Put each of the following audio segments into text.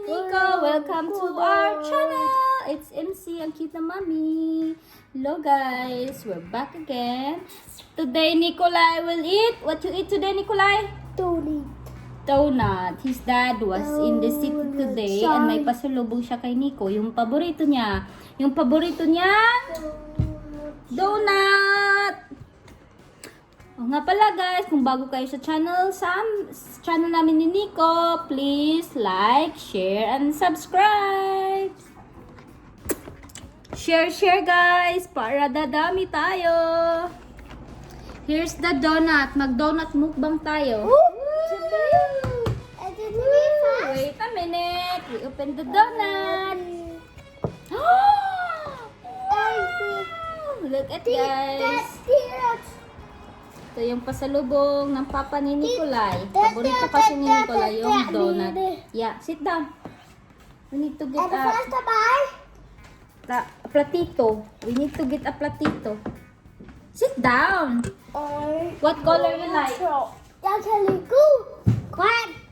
Nico. Welcome to our channel. It's MC, ang cute na mommy. Hello guys, we're back again. Today, Nikolaj will eat. What you eat today, Nikolaj? Donut. His dad was in the city today and may pasalubong siya kay Nico. Yung paborito niya. Donut. O nga pala guys, kung bago kayo sa channel namin ni Nico, please like, share, and subscribe. Share guys, para dadami tayo. Here's the donut. Mag-donut mukbang tayo. Wait a minute. We open the donut. Look at guys. Ito yung pasalubong ng papa ni Nikolaj. Paborito kasi ni Nikolaj yung donut. Yeah, sit down. We need to get a platito. We need to get a platito. Sit down. What color you like?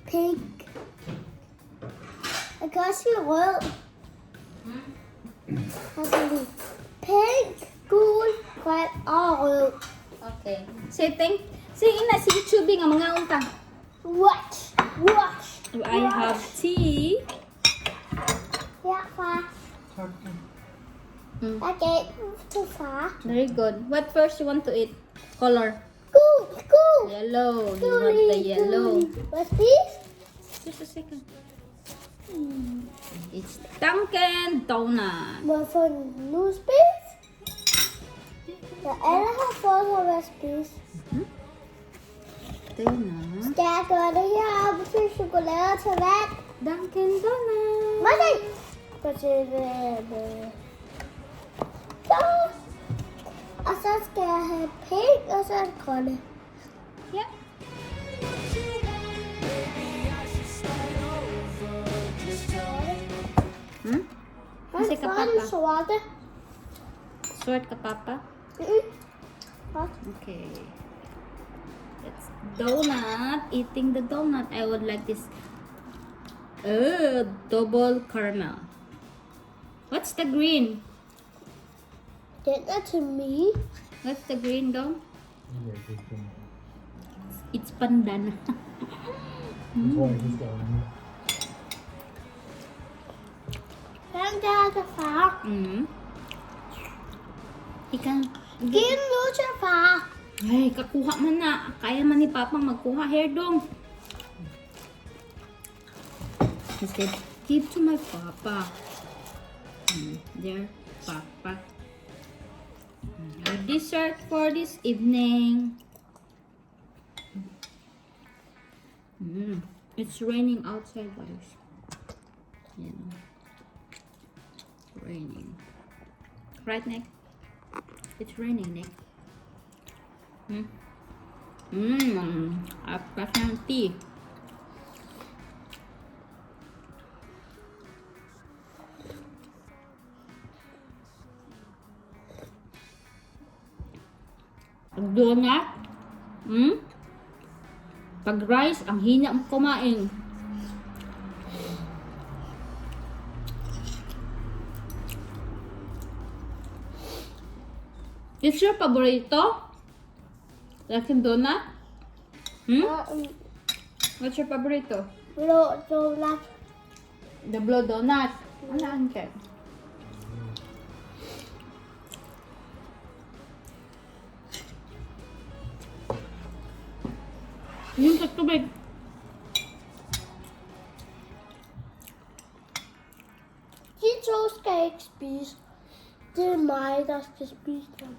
Pink. I got you rød. Pink, gul, grøn og rød. Okay. Say ina si YouTube nga mga unta. Watch. I have tea. Ja, far. Okay, too far. Very good. What first you want to eat? Color. Gul. Yellow. You want the yellow. What's this? Just a second. It's Dunkin' Donut. Må jeg få nu spise? Jeg alle har fået noget at spise. Donut. Skal jeg gøre det her og til chokolade til vand? Dunkin' Donut. Må jeg se? Gå til vand. Så. Og så skal jeg have pink og så en grønne. Yeah. Kasi ka Papa. papa. Sorte. Sort ka papa. What? Okay. It's donut. Eating the donut. I would like this. Double caramel. What's the green? Den er til me. What's the green though? It's pandan. Den der er til far. Ikan. Giv den nu til far. Ay, kakuha man na. Kaya man ni Papa magkuha. Here dong. He said, give to my Papa. There, Papa. Your dessert for this evening. It's raining outside, guys. You know. Raining. Right, Nick? It's raining, Nick. I've got some tea. Donut. Pag rice, ang hina mo kumain. Is your paborito? Dunkin' Donut? What's your paborito? Blå donut. The blue donut. Ano ang siya? Yung sa tubig. De to skal ikke spise. Det er mig, der skal spise dem.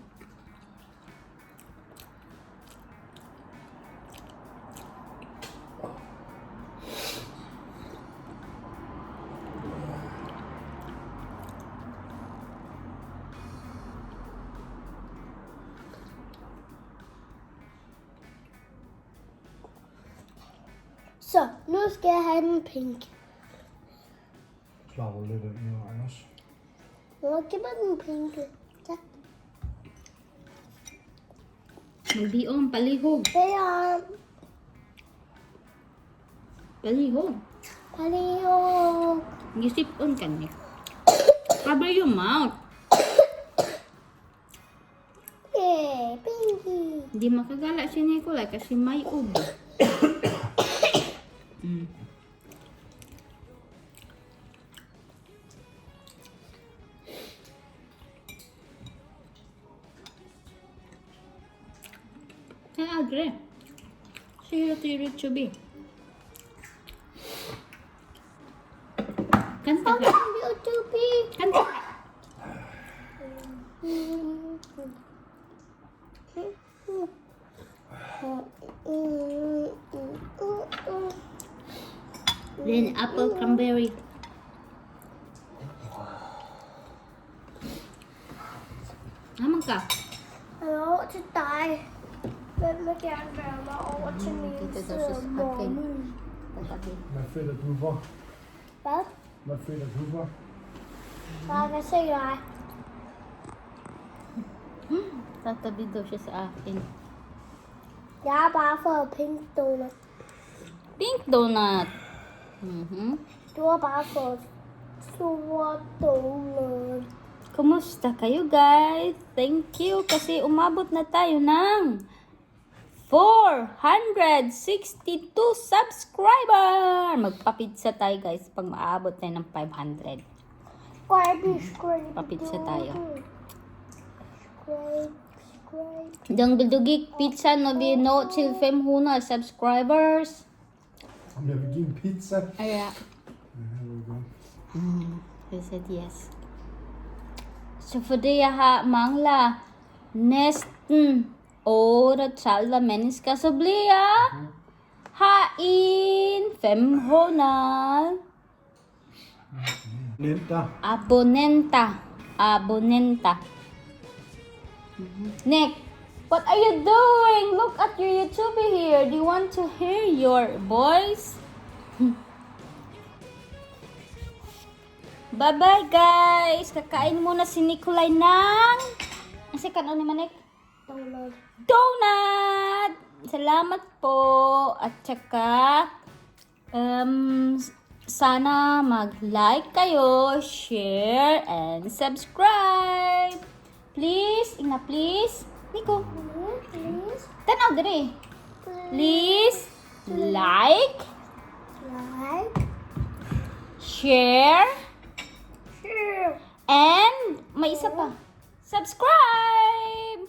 Så, nu skal jeg have den pink. Klarer du lidt ind i Anders? Giv mig den pinke. Tak. Magdiom, palihog. Det er Palihog. Palihog. You sip on ka, Nick. Cover your mouth. Yeah, pinky. Hindi makagala si Nikolaj kasi may ubo. Mm. Ay, agre. Siro-tiro chubi. Kanta ka. YouTube. Kanta ka. Then apple cranberry. Naman ka. I don't want to die. But look at Grandma. I want to meet Dito daw siya sa akin. Mom. Tatabi. Hvad fælder du for? Hvad? Hvad fælder du for? Hvad siger jeg? Tatabi daw siya sa akin. Jeg har bare fået pink donut. Pink donut. Mhm. Du har bare fået sort donut. Kumusta kayo guys? Thank you kasi umabot na tayo ng 462 subscriber. Magpa-pizza tayo guys pag maabot tayo ng 500. Scrape. Papizza tayo. Scrape. Dang bildugik pizza når vi når til 500 subscribers. Om jeg vil give en pizza? Ja. Ja, det var godt. He said yes. Så fordi jeg har mangler næsten 38 mennesker, så bliver jeg har en 500 Lenter. abonnenter. Nick, what are you doing? Look at your YouTube here. Do you want to hear your voice? Bye-bye guys! Kakain muna si Nikolaj ng... Kasi kano ni Manik? Donut. Donut! Salamat po! At saka... sana mag-like kayo, share, and subscribe! Please! Ina, please! Nico! Please. Tanaw diri! Please! Like! Like. Share! Share. And may isa pa. Subscribe!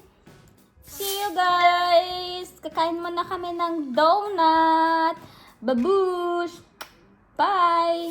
See you guys! Kakain muna kami ng donut. Babush! Bye!